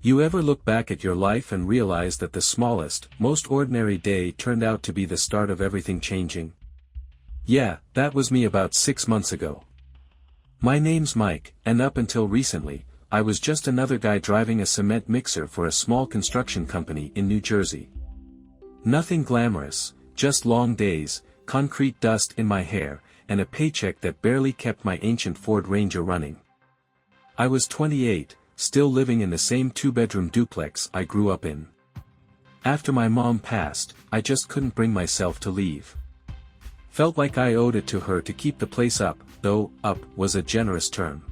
You ever look back at your life and realize that the smallest, most ordinary day turned out to be the start of everything changing? Yeah, that was me about 6 months ago. My name's Mike, and up until recently, I was just another guy driving a cement mixer for a small construction company in New Jersey. Nothing glamorous, just long days, concrete dust in my hair, and a paycheck that barely kept my ancient Ford Ranger running. I was 28, still living in the same two-bedroom duplex I grew up in. After my mom passed, I just couldn't bring myself to leave. Felt like I owed it to her to keep the place up, though up was a generous term.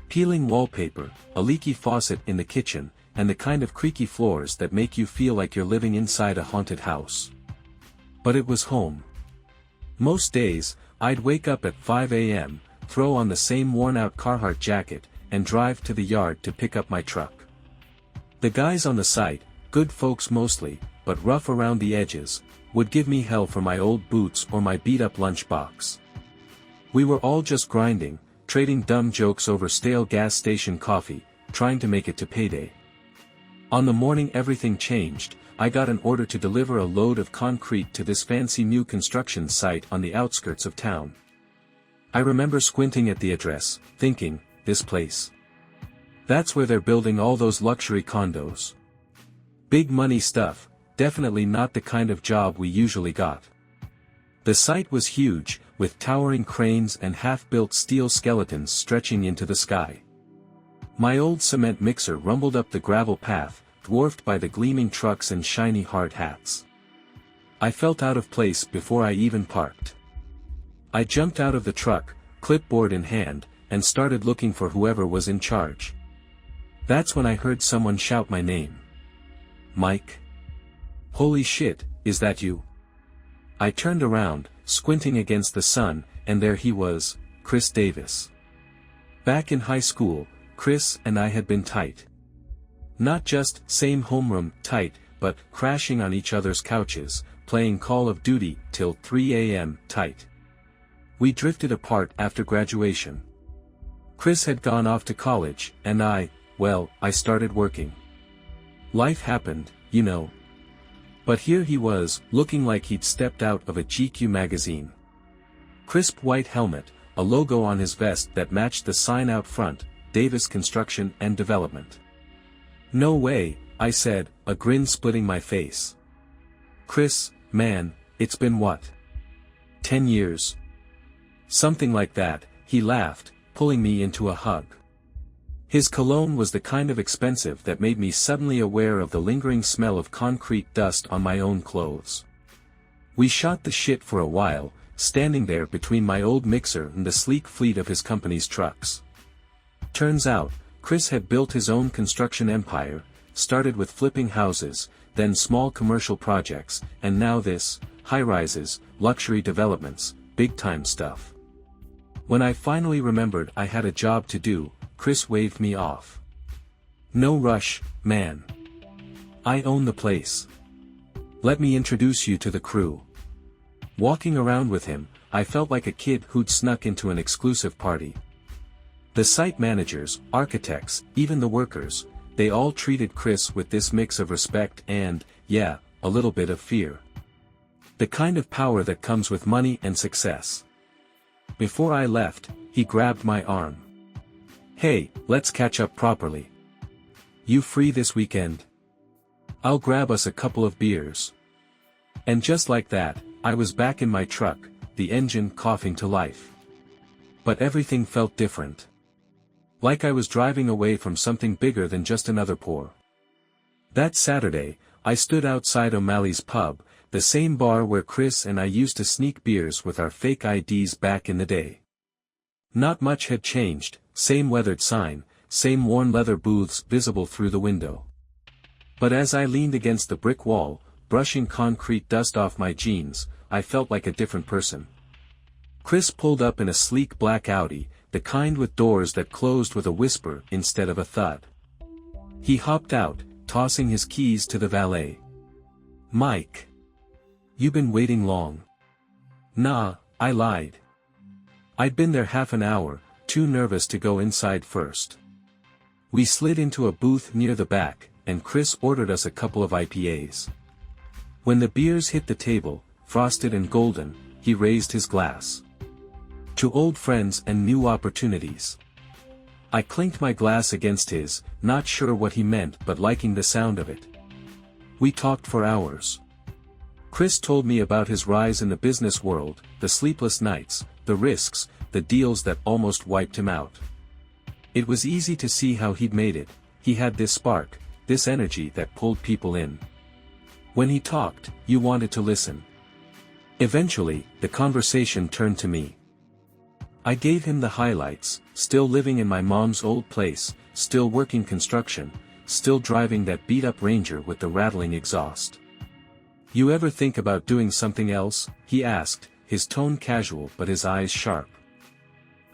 Peeling wallpaper, a leaky faucet in the kitchen, and the kind of creaky floors that make you feel like you're living inside a haunted house. But it was home. Most days, I'd wake up at 5 a.m., throw on the same worn-out Carhartt jacket, and drive to the yard to pick up my truck. The guys on the site, good folks mostly, but rough around the edges, would give me hell for my old boots or my beat-up lunchbox. We were all just grinding, trading dumb jokes over stale gas station coffee, trying to make it to payday. On the morning everything changed, I got an order to deliver a load of concrete to this fancy new construction site on the outskirts of town. I remember squinting at the address, thinking, this place. That's where they're building all those luxury condos. Big money stuff, definitely not the kind of job we usually got. The site was huge, with towering cranes and half-built steel skeletons stretching into the sky. My old cement mixer rumbled up the gravel path, dwarfed by the gleaming trucks and shiny hard hats. I felt out of place before I even parked. I jumped out of the truck, clipboard in hand, and started looking for whoever was in charge. That's when I heard someone shout my name. Mike? Holy shit, is that you? I turned around, squinting against the sun, and there he was, Chris Davis. Back in high school, Chris and I had been tight. Not just same homeroom tight, but crashing on each other's couches, playing Call of Duty till 3 a.m. tight. We drifted apart after graduation. Chris had gone off to college, and I started working. Life happened, you know. But here he was, looking like he'd stepped out of a GQ magazine. Crisp white helmet, a logo on his vest that matched the sign out front, Davis Construction and Development. No way, I said, a grin splitting my face. Chris, man, it's been what? 10 years? Something like that, he laughed, pulling me into a hug. His cologne was the kind of expensive that made me suddenly aware of the lingering smell of concrete dust on my own clothes. We shot the shit for a while, standing there between my old mixer and the sleek fleet of his company's trucks. Turns out, Chris had built his own construction empire, started with flipping houses, then small commercial projects, and now this, high-rises, luxury developments, big-time stuff. When I finally remembered I had a job to do, Chris waved me off. No rush, man. I own the place. Let me introduce you to the crew. Walking around with him, I felt like a kid who'd snuck into an exclusive party. The site managers, architects, even the workers, they all treated Chris with this mix of respect and, yeah, a little bit of fear. The kind of power that comes with money and success. Before I left, he grabbed my arm. Hey, let's catch up properly. You free this weekend? I'll grab us a couple of beers. And just like that, I was back in my truck, the engine coughing to life. But everything felt different. Like I was driving away from something bigger than just another pour. That Saturday, I stood outside O'Malley's pub, the same bar where Chris and I used to sneak beers with our fake IDs back in the day. Not much had changed, same weathered sign, same worn leather booths visible through the window. But as I leaned against the brick wall, brushing concrete dust off my jeans, I felt like a different person. Chris pulled up in a sleek black Audi, the kind with doors that closed with a whisper instead of a thud. He hopped out, tossing his keys to the valet. Mike. You been waiting long? Nah, I lied. I'd been there half an hour, too nervous to go inside first. We slid into a booth near the back, and Chris ordered us a couple of IPAs. When the beers hit the table, frosted and golden, he raised his glass. To old friends and new opportunities. I clinked my glass against his, not sure what he meant but liking the sound of it. We talked for hours. Chris told me about his rise in the business world, the sleepless nights, the risks, the deals that almost wiped him out. It was easy to see how he'd made it. He had this spark, this energy that pulled people in. When he talked, you wanted to listen. Eventually, the conversation turned to me. I gave him the highlights: still living in my mom's old place, still working construction, still driving that beat-up Ranger with the rattling exhaust. "You ever think about doing something else?" he asked, his tone casual but his eyes sharp.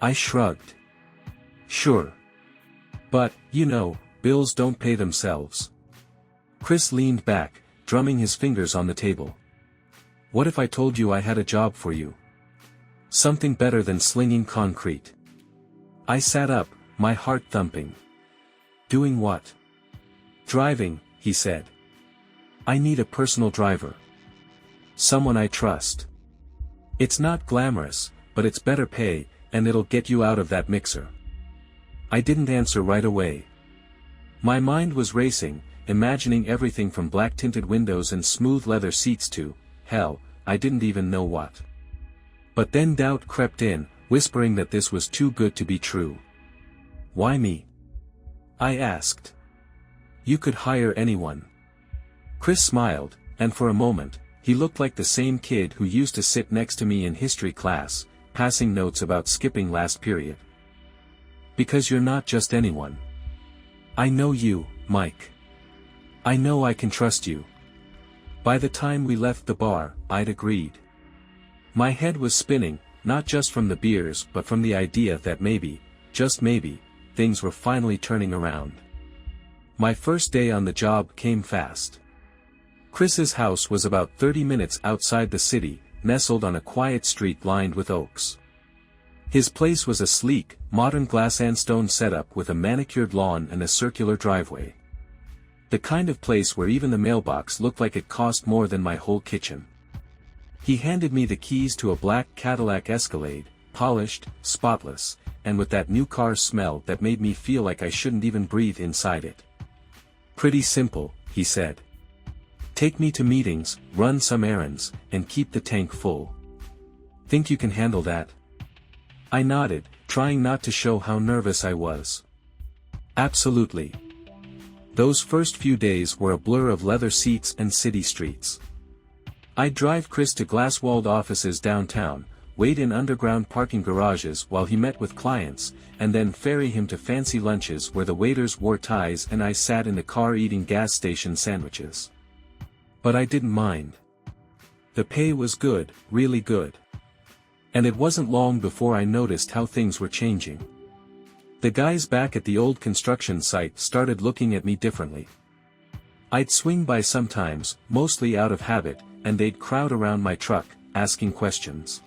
I shrugged. "Sure. But, you know, bills don't pay themselves." Chris leaned back, drumming his fingers on the table. "What if I told you I had a job for you? Something better than slinging concrete?" I sat up, my heart thumping. "Doing what?" "Driving," he said. "I need a personal driver. Someone I trust. It's not glamorous, but it's better pay, and it'll get you out of that mixer." I didn't answer right away. My mind was racing, imagining everything from black-tinted windows and smooth leather seats to, hell, I didn't even know what. But then doubt crept in, whispering that this was too good to be true. "Why me?" I asked. "You could hire anyone." Chris smiled, and for a moment, he looked like the same kid who used to sit next to me in history class, passing notes about skipping last period. "Because you're not just anyone. I know you, Mike. I know I can trust you." By the time we left the bar, I'd agreed. My head was spinning, not just from the beers but from the idea that maybe, just maybe, things were finally turning around. My first day on the job came fast. Chris's house was about 30 minutes outside the city, nestled on a quiet street lined with oaks. His place was a sleek, modern glass and stone setup with a manicured lawn and a circular driveway. The kind of place where even the mailbox looked like it cost more than my whole kitchen. He handed me the keys to a black Cadillac Escalade, polished, spotless, and with that new car smell that made me feel like I shouldn't even breathe inside it. "Pretty simple," he said. "Take me to meetings, run some errands, and keep the tank full. Think you can handle that?" I nodded, trying not to show how nervous I was. "Absolutely." Those first few days were a blur of leather seats and city streets. I'd drive Chris to glass-walled offices downtown, wait in underground parking garages while he met with clients, and then ferry him to fancy lunches where the waiters wore ties and I sat in the car eating gas station sandwiches. But I didn't mind. The pay was good, really good. And it wasn't long before I noticed how things were changing. The guys back at the old construction site started looking at me differently. I'd swing by sometimes, mostly out of habit, and they'd crowd around my truck, asking questions.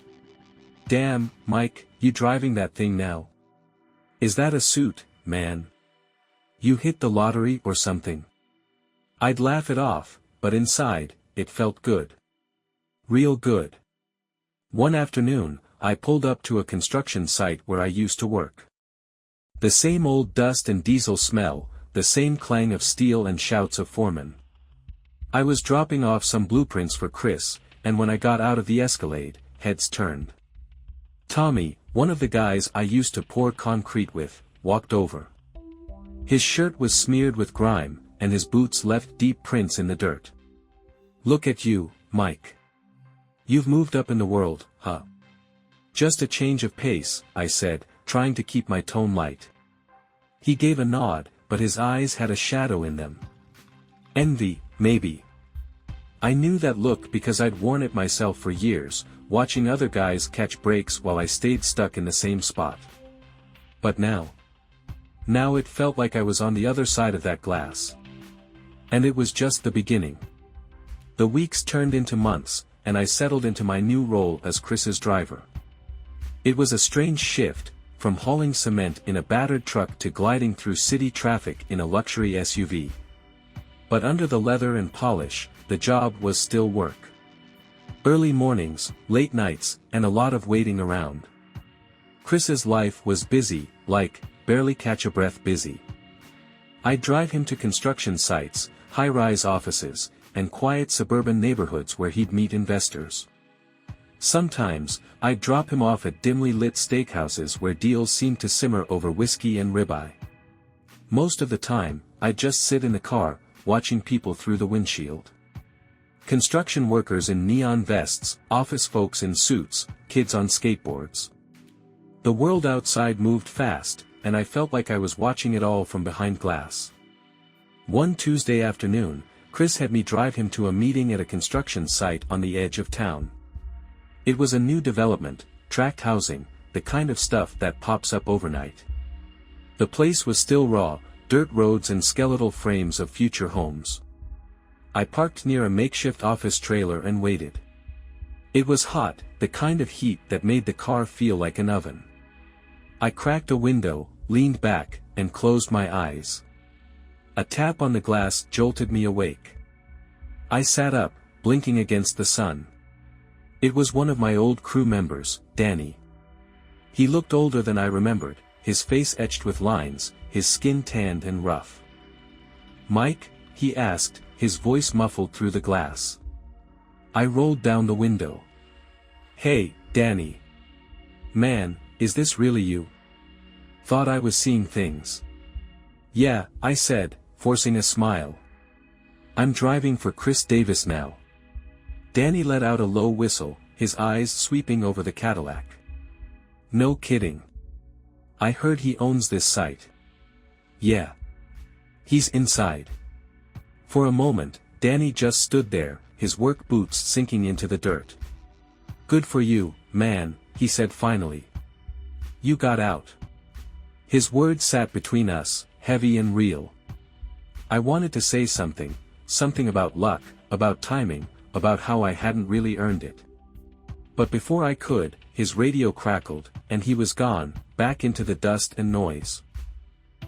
"Damn, Mike, you driving that thing now? Is that a suit, man? You hit the lottery or something?" I'd laugh it off, but inside, it felt good. Real good. One afternoon, I pulled up to a construction site where I used to work. The same old dust and diesel smell, the same clang of steel and shouts of foremen. I was dropping off some blueprints for Chris, and when I got out of the Escalade, heads turned. Tommy, one of the guys I used to pour concrete with, walked over. His shirt was smeared with grime, and his boots left deep prints in the dirt. "Look at you, Mike. You've moved up in the world, huh?" "Just a change of pace," I said, trying to keep my tone light. He gave a nod, but his eyes had a shadow in them. Envy, maybe. I knew that look because I'd worn it myself for years, watching other guys catch breaks while I stayed stuck in the same spot. But now it felt like I was on the other side of that glass. And it was just the beginning. The weeks turned into months, and I settled into my new role as Chris's driver. It was a strange shift, from hauling cement in a battered truck to gliding through city traffic in a luxury SUV. But under the leather and polish, the job was still work. Early mornings, late nights, and a lot of waiting around. Chris's life was busy, like, barely catch a breath busy. I'd drive him to construction sites, high-rise offices, and quiet suburban neighborhoods where he'd meet investors. Sometimes, I'd drop him off at dimly lit steakhouses where deals seemed to simmer over whiskey and ribeye. Most of the time, I'd just sit in the car, watching people through the windshield. Construction workers in neon vests, office folks in suits, kids on skateboards. The world outside moved fast, and I felt like I was watching it all from behind glass. One Tuesday afternoon, Chris had me drive him to a meeting at a construction site on the edge of town. It was a new development, tract housing, the kind of stuff that pops up overnight. The place was still raw, dirt roads and skeletal frames of future homes. I parked near a makeshift office trailer and waited. It was hot, the kind of heat that made the car feel like an oven. I cracked a window, leaned back, and closed my eyes. A tap on the glass jolted me awake. I sat up, blinking against the sun. It was one of my old crew members, Danny. He looked older than I remembered, his face etched with lines, his skin tanned and rough. "Mike?" he asked, his voice muffled through the glass. I rolled down the window. "Hey, Danny. Man, is this really you? Thought I was seeing things." "Yeah," I said, forcing a smile. "I'm driving for Chris Davis now." Danny let out a low whistle, his eyes sweeping over the Cadillac. "No kidding. I heard he owns this site." "Yeah. He's inside." For a moment, Danny just stood there, his work boots sinking into the dirt. "Good for you, man," he said finally. "You got out." His words sat between us, heavy and real. I wanted to say something about luck, about timing, about how I hadn't really earned it. But before I could, his radio crackled, and he was gone, back into the dust and noise.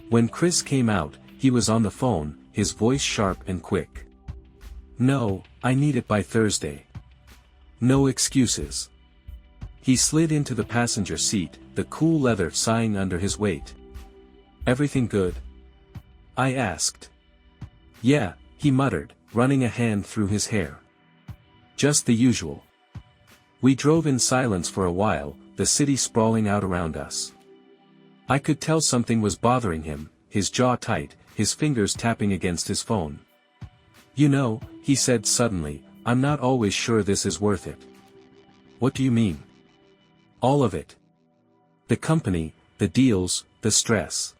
When Chris came out, he was on the phone, his voice sharp and quick. "No, I need it by Thursday. No excuses." He slid into the passenger seat, the cool leather sighing under his weight. "Everything good?" I asked. "Yeah," he muttered, running a hand through his hair. "Just the usual." We drove in silence for a while, the city sprawling out around us. I could tell something was bothering him, his jaw tight, his fingers tapping against his phone. "You know," he said suddenly, "I'm not always sure this is worth it." "What do you mean?" "All of it. The company, the deals, the stress.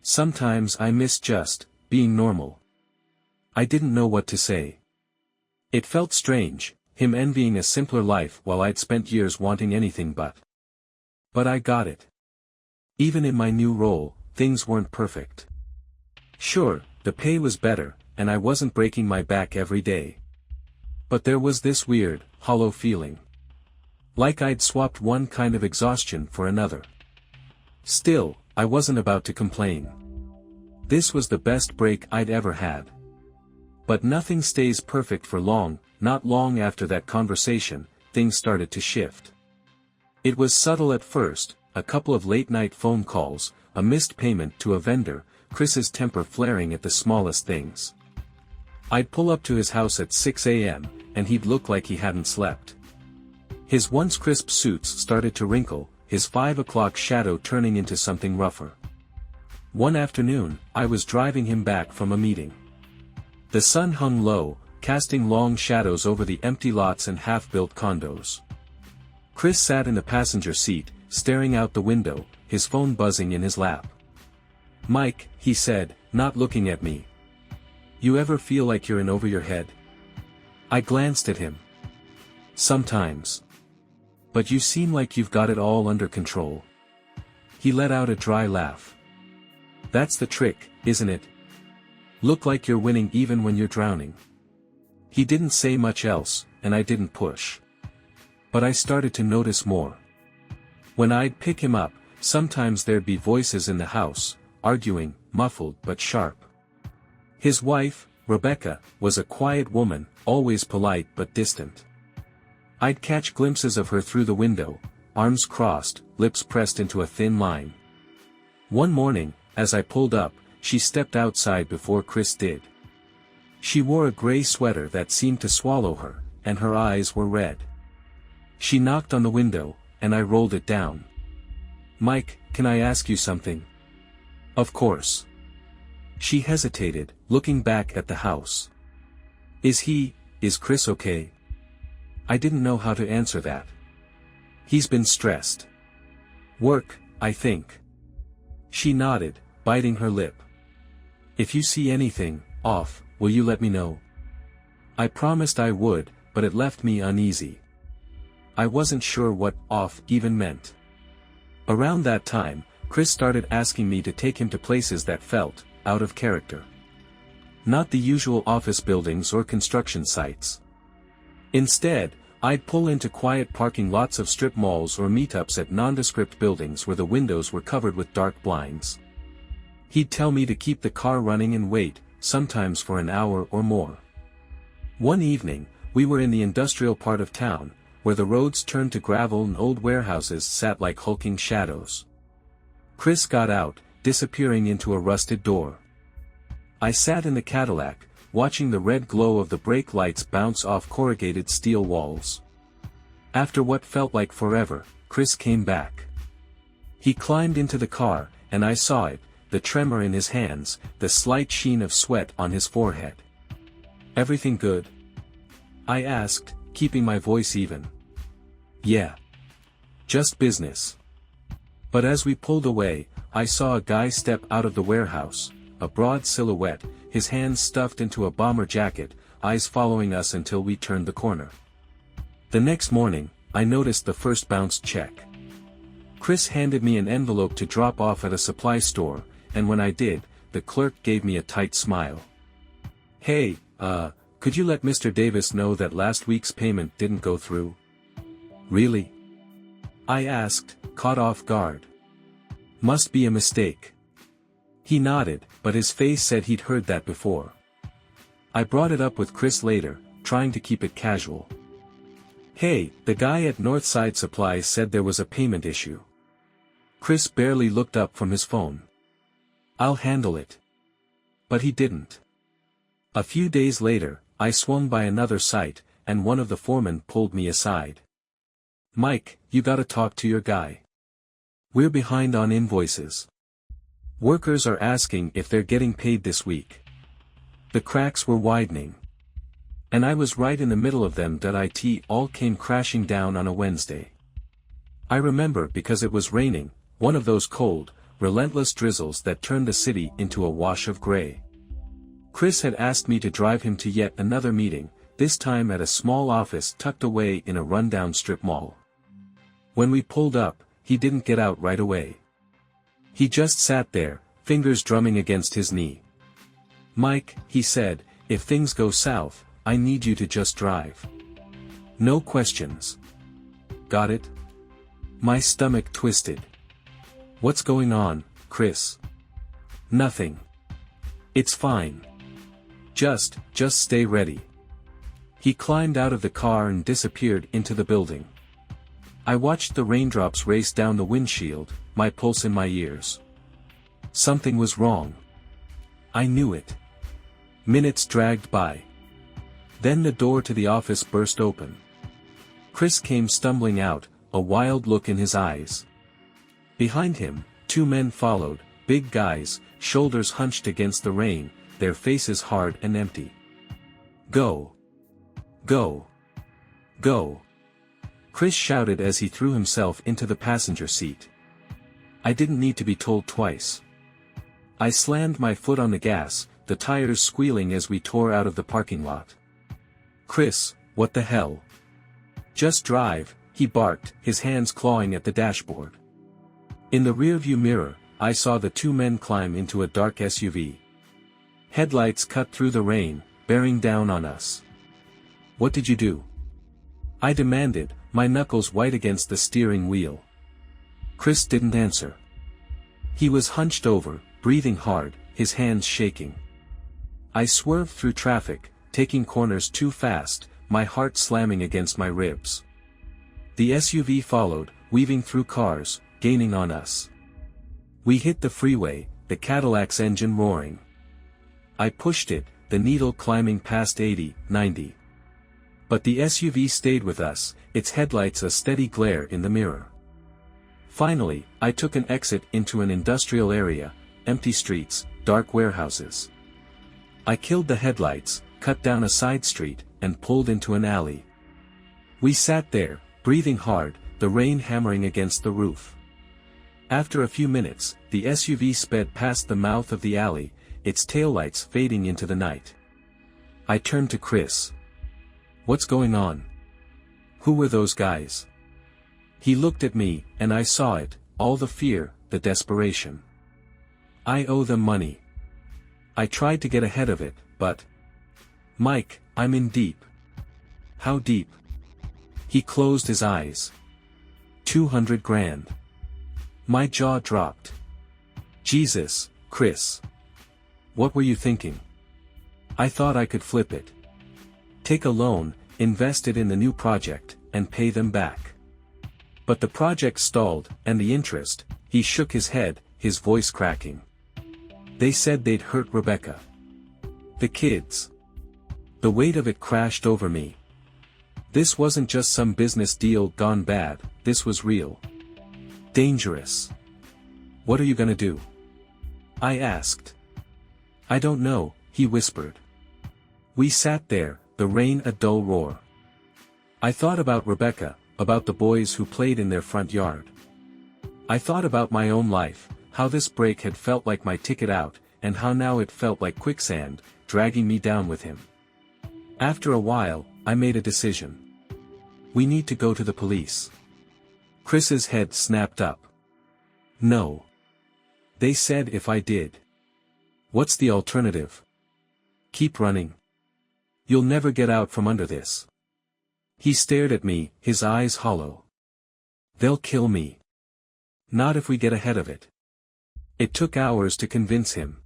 Sometimes I miss just being normal." I didn't know what to say. It felt strange, him envying a simpler life while I'd spent years wanting anything but. But I got it. Even in my new role, things weren't perfect. Sure, the pay was better, and I wasn't breaking my back every day. But there was this weird, hollow feeling. Like I'd swapped one kind of exhaustion for another. Still, I wasn't about to complain. This was the best break I'd ever had. But nothing stays perfect for long. Not long after that conversation, things started to shift. It was subtle at first, a couple of late-night phone calls, a missed payment to a vendor, Chris's temper flaring at the smallest things. I'd pull up to his house at 6 a.m., and he'd look like he hadn't slept. His once crisp suits started to wrinkle, his 5 o'clock shadow turning into something rougher. One afternoon, I was driving him back from a meeting. The sun hung low, casting long shadows over the empty lots and half-built condos. Chris sat in the passenger seat, staring out the window, his phone buzzing in his lap. "Mike," he said, not looking at me. "You ever feel like you're in over your head?" I glanced at him. "Sometimes. But you seem like you've got it all under control." He let out a dry laugh. "That's the trick, isn't it? Look like you're winning even when you're drowning." He didn't say much else, and I didn't push. But I started to notice more. When I'd pick him up, sometimes there'd be voices in the house, arguing, muffled but sharp. His wife, Rebecca, was a quiet woman, always polite but distant. I'd catch glimpses of her through the window, arms crossed, lips pressed into a thin line. One morning, as I pulled up, she stepped outside before Chris did. She wore a gray sweater that seemed to swallow her, and her eyes were red. She knocked on the window, and I rolled it down. "Mike, can I ask you something?" "Of course." She hesitated, looking back at the house. Is Chris okay?" I didn't know how to answer that. "He's been stressed. Work, I think." She nodded, biting her lip. "If you see anything off, will you let me know?" I promised I would, but it left me uneasy. I wasn't sure what off even meant. Around that time, Chris started asking me to take him to places that felt out of character. Not the usual office buildings or construction sites. Instead, I'd pull into quiet parking lots of strip malls or meetups at nondescript buildings where the windows were covered with dark blinds. He'd tell me to keep the car running and wait, sometimes for an hour or more. One evening, we were in the industrial part of town, where the roads turned to gravel and old warehouses sat like hulking shadows. Chris got out, disappearing into a rusted door. I sat in the Cadillac, watching the red glow of the brake lights bounce off corrugated steel walls. After what felt like forever, Chris came back. He climbed into the car, and I saw it, the tremor in his hands, the slight sheen of sweat on his forehead. "Everything good?" I asked, keeping my voice even. "Yeah. Just business." But as we pulled away, I saw a guy step out of the warehouse, a broad silhouette, his hands stuffed into a bomber jacket, eyes following us until we turned the corner. The next morning, I noticed the first bounced check. Chris handed me an envelope to drop off at a supply store, and when I did, the clerk gave me a tight smile. "Hey, could you let Mr. Davis know that last week's payment didn't go through?" "Really?" I asked, caught off guard. "Must be a mistake." He nodded, but his face said he'd heard that before. I brought it up with Chris later, trying to keep it casual. "Hey, the guy at Northside Supply said there was a payment issue." Chris barely looked up from his phone. "I'll handle it." But he didn't. A few days later, I swung by another site, and one of the foremen pulled me aside. "Mike, you gotta talk to your guy. We're behind on invoices. Workers are asking if they're getting paid this week." The cracks were widening. And I was right in the middle of them. It all came crashing down on a Wednesday. I remember because it was raining, one of those cold, relentless drizzles that turned the city into a wash of gray. Chris had asked me to drive him to yet another meeting, this time at a small office tucked away in a rundown strip mall. When we pulled up, he didn't get out right away. He just sat there, fingers drumming against his knee. "Mike," he said, "if things go south, I need you to just drive. No questions. Got it?" My stomach twisted. "What's going on, Chris?" "Nothing. It's fine. Just stay ready." He climbed out of the car and disappeared into the building. I watched the raindrops race down the windshield, my pulse in my ears. Something was wrong. I knew it. Minutes dragged by. Then the door to the office burst open. Chris came stumbling out, a wild look in his eyes. Behind him, two men followed, big guys, shoulders hunched against the rain, their faces hard and empty. "Go! Go! Go!" Chris shouted as he threw himself into the passenger seat. I didn't need to be told twice. I slammed my foot on the gas, the tires squealing as we tore out of the parking lot. "Chris, what the hell? Just drive," he barked, his hands clawing at the dashboard. In the rearview mirror, I saw the two men climb into a dark SUV. Headlights cut through the rain, bearing down on us. "What did you do?" I demanded, my knuckles white against the steering wheel. Chris didn't answer. He was hunched over, breathing hard, his hands shaking. I swerved through traffic, taking corners too fast, my heart slamming against my ribs. The SUV followed, weaving through cars, gaining on us. We hit the freeway, the Cadillac's engine roaring. I pushed it, the needle climbing past 80, 90. But the SUV stayed with us, its headlights a steady glare in the mirror. Finally, I took an exit into an industrial area, empty streets, dark warehouses. I killed the headlights, cut down a side street, and pulled into an alley. We sat there, breathing hard, the rain hammering against the roof. After a few minutes, the SUV sped past the mouth of the alley, its taillights fading into the night. I turned to Chris. "What's going on? Who were those guys?" He looked at me, and I saw it, all the fear, the desperation. "I owe them money. I tried to get ahead of it, but... Mike, I'm in deep." "How deep?" He closed his eyes. 200 grand. My jaw dropped. Jesus, Chris. What were you thinking? I thought I could flip it. Take a loan, invest it in the new project, and pay them back. But the project stalled, and the interest, he shook his head, his voice cracking. They said they'd hurt Rebecca. The kids. The weight of it crashed over me. This wasn't just some business deal gone bad, this was real. Dangerous. "What are you gonna do?" I asked. "I don't know," he whispered. We sat there, the rain a dull roar. I thought about Rebecca, about the boys who played in their front yard. I thought about my own life, how this break had felt like my ticket out, and how now it felt like quicksand, dragging me down with him. After a while, I made a decision. We need to go to the police. Chris's head snapped up. No. They said if I did. What's the alternative? Keep running. You'll never get out from under this. He stared at me, his eyes hollow. They'll kill me. Not if we get ahead of it. It took hours to convince him.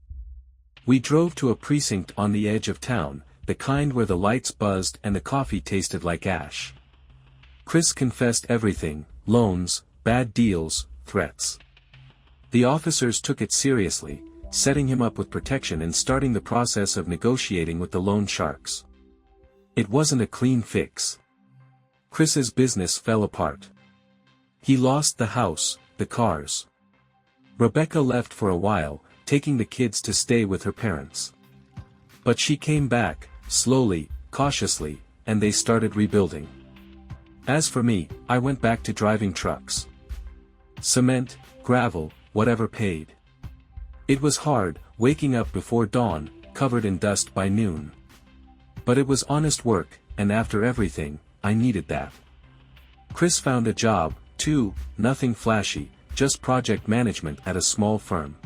We drove to a precinct on the edge of town, the kind where the lights buzzed and the coffee tasted like ash. Chris confessed everything, loans, bad deals, threats. The officers took it seriously, setting him up with protection and starting the process of negotiating with the loan sharks. It wasn't a clean fix. Chris's business fell apart. He lost the house, the cars. Rebecca left for a while, taking the kids to stay with her parents. But she came back, slowly, cautiously, and they started rebuilding. As for me, I went back to driving trucks. Cement, gravel, whatever paid. It was hard, waking up before dawn, covered in dust by noon. But it was honest work, and after everything, I needed that. Chris found a job, too, nothing flashy, just project management at a small firm.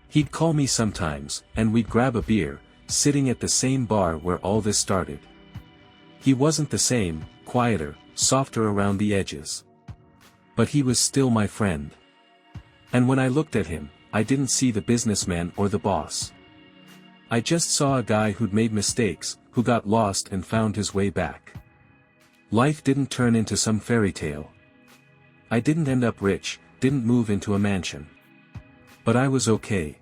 He'd call me sometimes, and we'd grab a beer, sitting at the same bar where all this started. He wasn't the same, quieter, softer around the edges. But he was still my friend. And when I looked at him, I didn't see the businessman or the boss. I just saw a guy who'd made mistakes, who got lost and found his way back. Life didn't turn into some fairy tale. I didn't end up rich, didn't move into a mansion. But I was okay.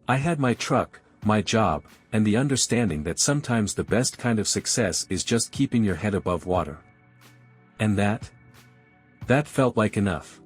I had my truck, my job, and the understanding that sometimes the best kind of success is just keeping your head above water. And that felt like enough.